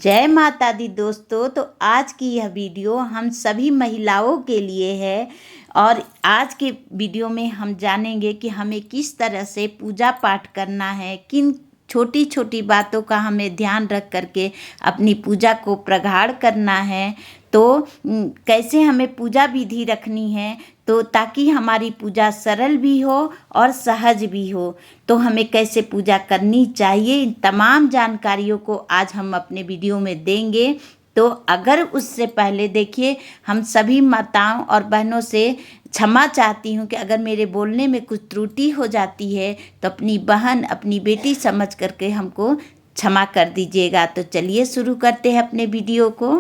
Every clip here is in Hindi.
जय माता दी दोस्तों। तो आज की यह वीडियो हम सभी महिलाओं के लिए है और आज के वीडियो में हम जानेंगे कि हमें किस तरह से पूजा पाठ करना है, किन छोटी छोटी बातों का हमें ध्यान रख करके अपनी पूजा को प्रगाढ़ करना है। तो कैसे हमें पूजा विधि रखनी है तो ताकि हमारी पूजा सरल भी हो और सहज भी हो। तो हमें कैसे पूजा करनी चाहिए, इन तमाम जानकारियों को आज हम अपने वीडियो में देंगे। तो अगर उससे पहले देखिए, हम सभी माताओं और बहनों से क्षमा चाहती हूँ कि अगर मेरे बोलने में कुछ त्रुटि हो जाती है तो अपनी बहन, अपनी बेटी समझ करके हमको क्षमा कर दीजिएगा। तो चलिए शुरू करते हैं अपने वीडियो को।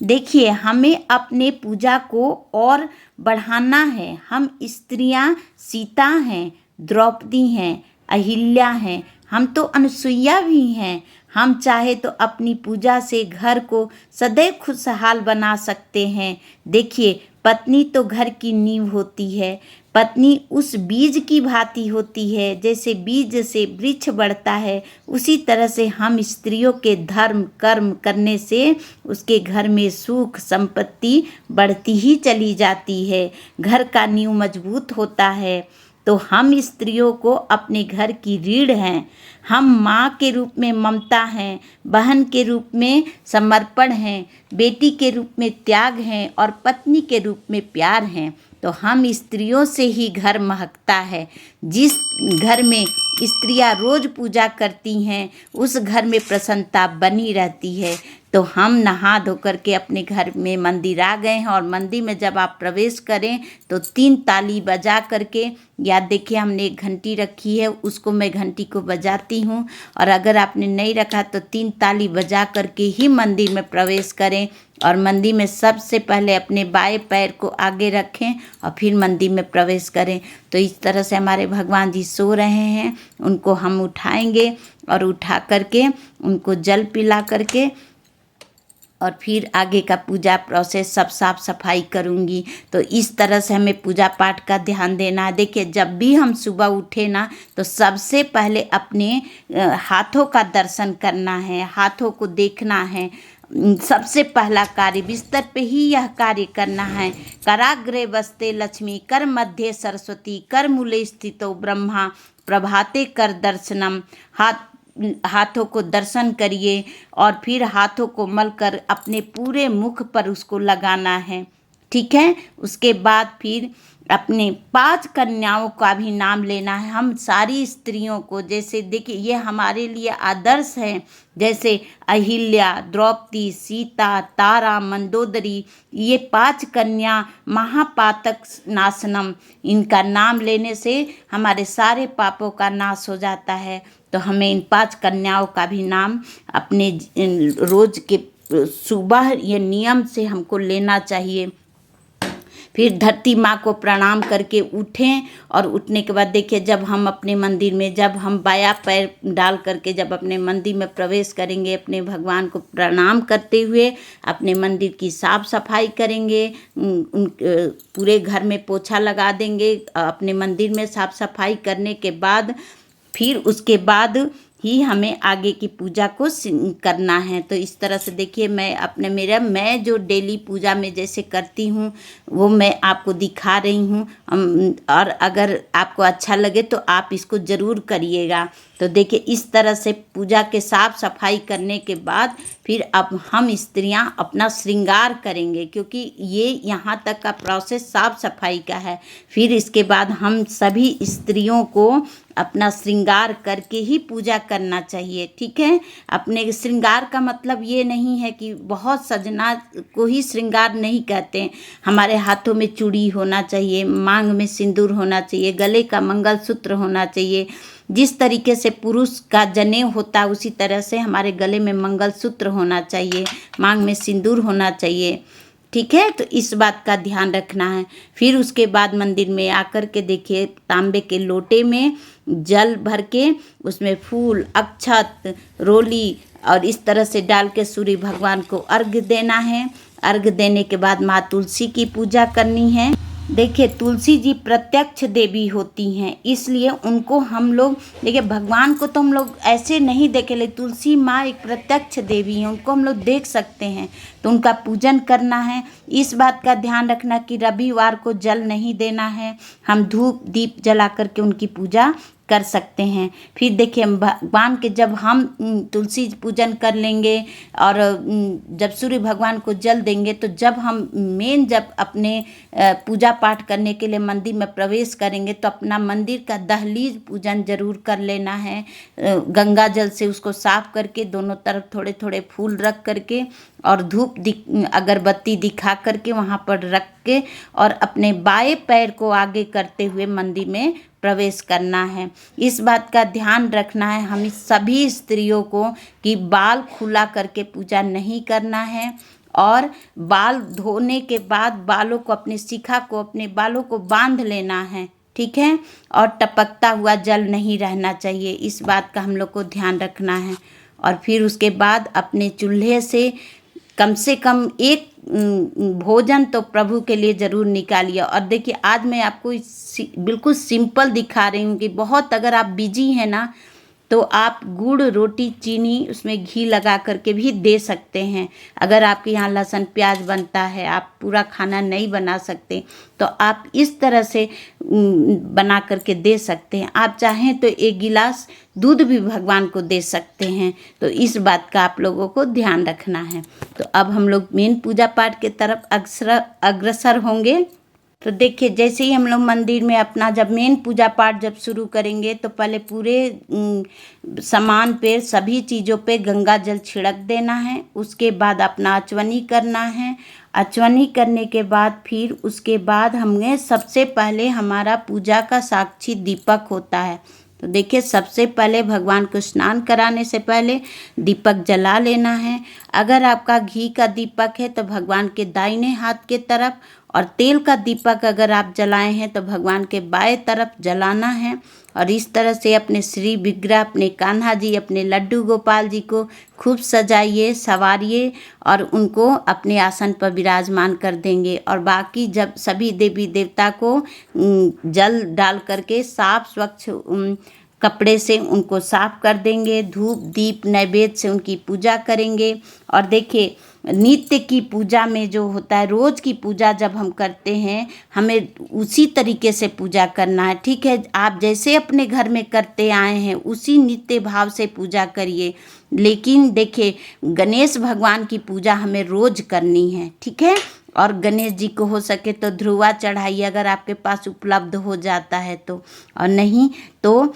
देखिए, हमें अपने पूजा को और बढ़ाना है। हम स्त्रियां सीता हैं, द्रौपदी हैं, अहिल्या हैं, हम तो अनुसुईया भी हैं। हम चाहे तो अपनी पूजा से घर को सदैव खुशहाल बना सकते हैं। देखिए, पत्नी तो घर की नींव होती है। पत्नी उस बीज की भांति होती है, जैसे बीज से वृक्ष बढ़ता है, उसी तरह से हम स्त्रियों के धर्म कर्म करने से उसके घर में सुख संपत्ति बढ़ती ही चली जाती है। घर का नींव मजबूत होता है। तो हम स्त्रियों को अपने घर की रीढ़ हैं। हम माँ के रूप में ममता हैं, बहन के रूप में समर्पण हैं, बेटी के रूप में त्याग हैं और पत्नी के रूप में प्यार हैं। तो हम स्त्रियों से ही घर महकता है। जिस घर में स्त्रियां रोज पूजा करती हैं उस घर में प्रसन्नता बनी रहती है। तो हम नहा धो करके अपने घर में मंदिर आ गए हैं और मंदिर में जब आप प्रवेश करें तो 3 ताली बजा करके, या देखिए हमने एक घंटी रखी है, उसको मैं घंटी को बजाती हूँ, और अगर आपने नहीं रखा तो 3 ताली बजा करके ही मंदिर में प्रवेश करें। और मंदिर में सबसे पहले अपने बाएं पैर को आगे रखें और फिर मंदिर में प्रवेश करें। तो इस तरह से हमारे भगवान जी सो रहे हैं, उनको हम उठाएंगे और उठा करके उनको जल पिला करके और फिर आगे का पूजा प्रोसेस सब साफ सफाई करूँगी। तो इस तरह से हमें पूजा पाठ का ध्यान देना है। देखिए, जब भी हम सुबह उठे ना तो सबसे पहले अपने हाथों का दर्शन करना है, हाथों को देखना है। सबसे पहला कार्य बिस्तर पे ही यह कार्य करना है। कराग्रे वस्ते लक्ष्मी, कर मध्य सरस्वती, कर मूले स्थितो ब्रह्मा, प्रभाते कर दर्शनम। हाथों को दर्शन करिए और फिर हाथों को मलकर अपने पूरे मुख पर उसको लगाना है, ठीक है। उसके बाद फिर अपने 5 कन्याओं का भी नाम लेना है। हम सारी स्त्रियों को, जैसे देखिए ये हमारे लिए आदर्श है, जैसे अहिल्या, द्रौपदी, सीता, तारा, मंदोदरी, ये 5 कन्या महापातक नाशनम, इनका नाम लेने से हमारे सारे पापों का नाश हो जाता है। तो हमें इन 5 कन्याओं का भी नाम अपने रोज के सुबह ये नियम से हमको लेना चाहिए। फिर धरती माँ को प्रणाम करके उठें और उठने के बाद देखिए, जब हम अपने मंदिर में, जब हम बायां पैर डाल करके जब अपने मंदिर में प्रवेश करेंगे, अपने भगवान को प्रणाम करते हुए अपने मंदिर की साफ सफाई करेंगे, पूरे घर में पोछा लगा देंगे। अपने मंदिर में साफ सफाई करने के बाद फिर उसके बाद ही हमें आगे की पूजा को करना है। तो इस तरह से देखिए, मैं जो डेली पूजा में जैसे करती हूँ वो मैं आपको दिखा रही हूँ। और अगर आपको अच्छा लगे तो आप इसको ज़रूर करिएगा। तो देखिए, इस तरह से पूजा के साफ सफाई करने के बाद फिर अब हम स्त्रियां अपना श्रृंगार करेंगे, क्योंकि ये यहाँ तक का प्रोसेस साफ सफाई का है। फिर इसके बाद हम सभी स्त्रियों को अपना श्रृंगार करके ही पूजा करना चाहिए, ठीक है। अपने श्रृंगार का मतलब ये नहीं है कि बहुत सजना को ही श्रृंगार नहीं कहते। हमारे हाथों में चूड़ी होना चाहिए, मांग में सिंदूर होना चाहिए, गले का मंगलसूत्र होना चाहिए। जिस तरीके से पुरुष का जनेऊ होता है उसी तरह से हमारे गले में मंगलसूत्र होना चाहिए, मांग में सिंदूर होना चाहिए, ठीक है। तो इस बात का ध्यान रखना है। फिर उसके बाद मंदिर में आकर के देखिए, तांबे के लोटे में जल भर के उसमें फूल, अक्षत, रोली और इस तरह से डाल के सूर्य भगवान को अर्घ्य देना है। अर्घ्य देने के बाद माँ तुलसी की पूजा करनी है। देखिए तुलसी जी प्रत्यक्ष देवी होती हैं, इसलिए उनको हम लोग देखिए, भगवान को तो हम लोग ऐसे नहीं देखे, लेकिन तुलसी माँ एक प्रत्यक्ष देवी हैं, उनको हम लोग देख सकते हैं, तो उनका पूजन करना है। इस बात का ध्यान रखना कि रविवार को जल नहीं देना है, हम धूप दीप जला करके उनकी पूजा कर सकते हैं। फिर देखिए भगवान के जब हम तुलसी पूजन कर लेंगे और जब सूर्य भगवान को जल देंगे, तो जब हम जब अपने पूजा पाठ करने के लिए मंदिर में प्रवेश करेंगे, तो अपना मंदिर का दहलीज पूजन जरूर कर लेना है। गंगा जल से उसको साफ करके दोनों तरफ थोड़े थोड़े फूल रख करके और धूप अगरबत्ती दिखा करके वहाँ पर रख के और अपने बाएं पैर को आगे करते हुए मंदिर में प्रवेश करना है। इस बात का ध्यान रखना है हम सभी स्त्रियों को कि बाल खुला करके पूजा नहीं करना है, और बाल धोने के बाद बालों को अपने शिखा को अपने बालों को बांध लेना है, ठीक है, और टपकता हुआ जल नहीं रहना चाहिए। इस बात का हम लोग को ध्यान रखना है। और फिर उसके बाद अपने चूल्हे से कम एक भोजन तो प्रभु के लिए ज़रूर निकालिए। और देखिए आज मैं आपको बिल्कुल सिंपल दिखा रही हूँ कि बहुत अगर आप बिजी हैं ना, तो आप गुड़ रोटी चीनी उसमें घी लगा करके भी दे सकते हैं। अगर आपके यहाँ लहसुन प्याज बनता है, आप पूरा खाना नहीं बना सकते, तो आप इस तरह से बना करके दे सकते हैं। आप चाहें तो एक गिलास दूध भी भगवान को दे सकते हैं। तो इस बात का आप लोगों को ध्यान रखना है। तो अब हम लोग मेन पूजा पाठ के तरफ अग्रसर होंगे। तो देखिए जैसे ही हम लोग मंदिर में अपना जब मेन पूजा पाठ जब शुरू करेंगे, तो पहले पूरे सामान पे सभी चीज़ों पे गंगा जल छिड़क देना है। उसके बाद अपना अचवनी करना है। अचवनी करने के बाद फिर उसके बाद हमें सबसे पहले हमारा पूजा का साक्षी दीपक होता है। तो देखिए सबसे पहले भगवान को स्नान कराने से पहले दीपक जला लेना है। अगर आपका घी का दीपक है तो भगवान के दाहिने हाथ के तरफ, और तेल का दीपक अगर आप जलाए हैं तो भगवान के बाएं तरफ जलाना है। और इस तरह से अपने श्री विग्रह, अपने कान्हा जी, अपने लड्डू गोपाल जी को खूब सजाइए, संवारिए और उनको अपने आसन पर विराजमान कर देंगे। और बाकी जब सभी देवी देवता को जल डाल करके साफ स्वच्छ कपड़े से उनको साफ कर देंगे। धूप दीप नैवेद्य से उनकी पूजा करेंगे। और देखिए नित्य की पूजा में जो होता है, रोज़ की पूजा जब हम करते हैं, हमें उसी तरीके से पूजा करना है, ठीक है। आप जैसे अपने घर में करते आए हैं उसी नित्य भाव से पूजा करिए। लेकिन देखिए गणेश भगवान की पूजा हमें रोज़ करनी है, ठीक है। और गणेश जी को हो सके तो ध्रुवा चढ़ाइए अगर आपके पास उपलब्ध हो जाता है तो, और नहीं तो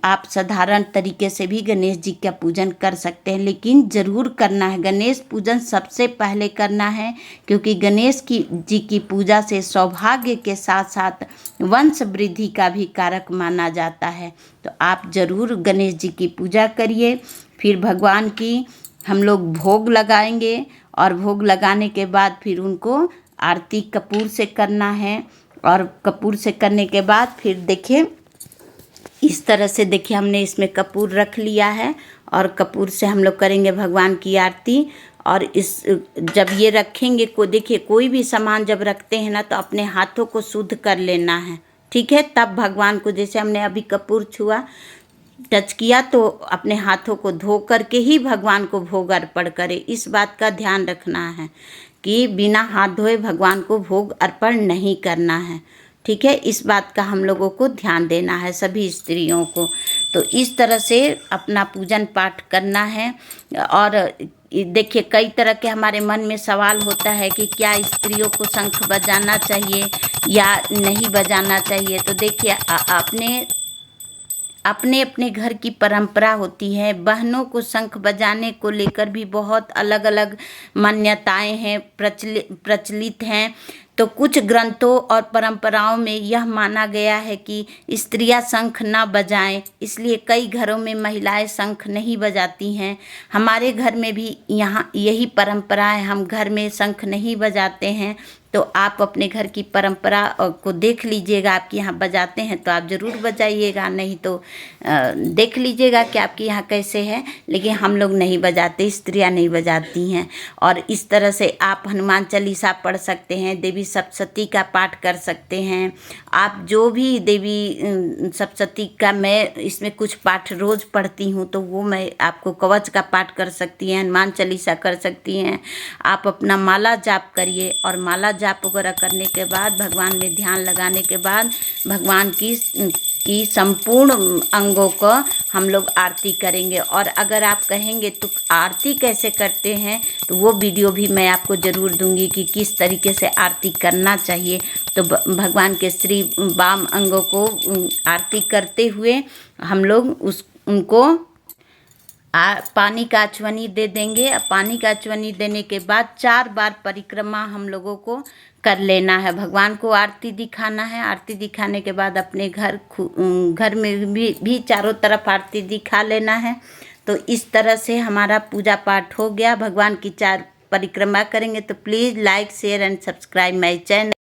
आप साधारण तरीके से भी गणेश जी का पूजन कर सकते हैं। लेकिन ज़रूर करना है, गणेश पूजन सबसे पहले करना है, क्योंकि गणेश जी की पूजा से सौभाग्य के साथ साथ वंश वृद्धि का भी कारक माना जाता है। तो आप ज़रूर गणेश जी की पूजा करिए। फिर भगवान की हम लोग भोग लगाएंगे, और भोग लगाने के बाद फिर उनको आरती कपूर से करना है। और कपूर से करने के बाद फिर देखिए इस तरह से, देखिए हमने इसमें कपूर रख लिया है और कपूर से हम लोग करेंगे भगवान की आरती। और इस जब ये रखेंगे को देखिए कोई भी सामान जब रखते हैं ना, तो अपने हाथों को शुद्ध कर लेना है, ठीक है। तब भगवान को, जैसे हमने अभी कपूर छुआ टच किया, तो अपने हाथों को धो करके ही भगवान को भोग अर्पण करें। इस बात का ध्यान रखना है कि बिना हाथ धोए भगवान को भोग अर्पण नहीं करना है, ठीक है। इस बात का हम लोगों को ध्यान देना है सभी स्त्रियों को। तो इस तरह से अपना पूजन पाठ करना है। और देखिए कई तरह के हमारे मन में सवाल होता है कि क्या स्त्रियों को शंख बजाना चाहिए या नहीं बजाना चाहिए। तो देखिए अपने अपने घर की परंपरा होती है। बहनों को शंख बजाने को लेकर भी बहुत अलग अलग मान्यताएं हैं, प्रचलित हैं। तो कुछ ग्रंथों और परंपराओं में यह माना गया है कि स्त्रियां शंख ना बजाएं, इसलिए कई घरों में महिलाएं शंख नहीं बजाती हैं। हमारे घर में भी यहाँ यही परंपरा है, हम घर में शंख नहीं बजाते हैं। तो आप अपने घर की परंपरा को देख लीजिएगा, आपके यहाँ बजाते हैं तो आप ज़रूर बजाइएगा, नहीं तो देख लीजिएगा कि आपके यहाँ कैसे है। लेकिन हम लोग नहीं बजाते, स्त्रियाँ नहीं बजाती हैं। और इस तरह से आप हनुमान चालीसा पढ़ सकते हैं, देवी भी सप्तशती का पाठ कर सकते हैं। आप जो भी देवी सप्तशती का, मैं इसमें कुछ पाठ रोज़ पढ़ती हूँ तो वो मैं आपको कवच का पाठ कर सकती हैं, हनुमान चालीसा कर सकती हैं। आप अपना माला जाप करिए और माला जाप वगैरह करने के बाद भगवान में ध्यान लगाने के बाद भगवान की संपूर्ण अंगों को हम लोग आरती करेंगे। और अगर आप कहेंगे तो आरती कैसे करते हैं तो वो वीडियो भी मैं आपको ज़रूर दूंगी कि किस तरीके से आरती करना चाहिए। तो भगवान के श्री वाम अंगों को आरती करते हुए हम लोग उनको पानी का अचवनी दे देंगे। पानी का अचवनी देने के बाद 4 बार परिक्रमा हम लोगों को कर लेना है। भगवान को आरती दिखाना है। आरती दिखाने के बाद अपने घर में भी चारों तरफ आरती दिखा लेना है। तो इस तरह से हमारा पूजा पाठ हो गया। भगवान की 4 परिक्रमा करेंगे। तो please like share and subscribe my channel.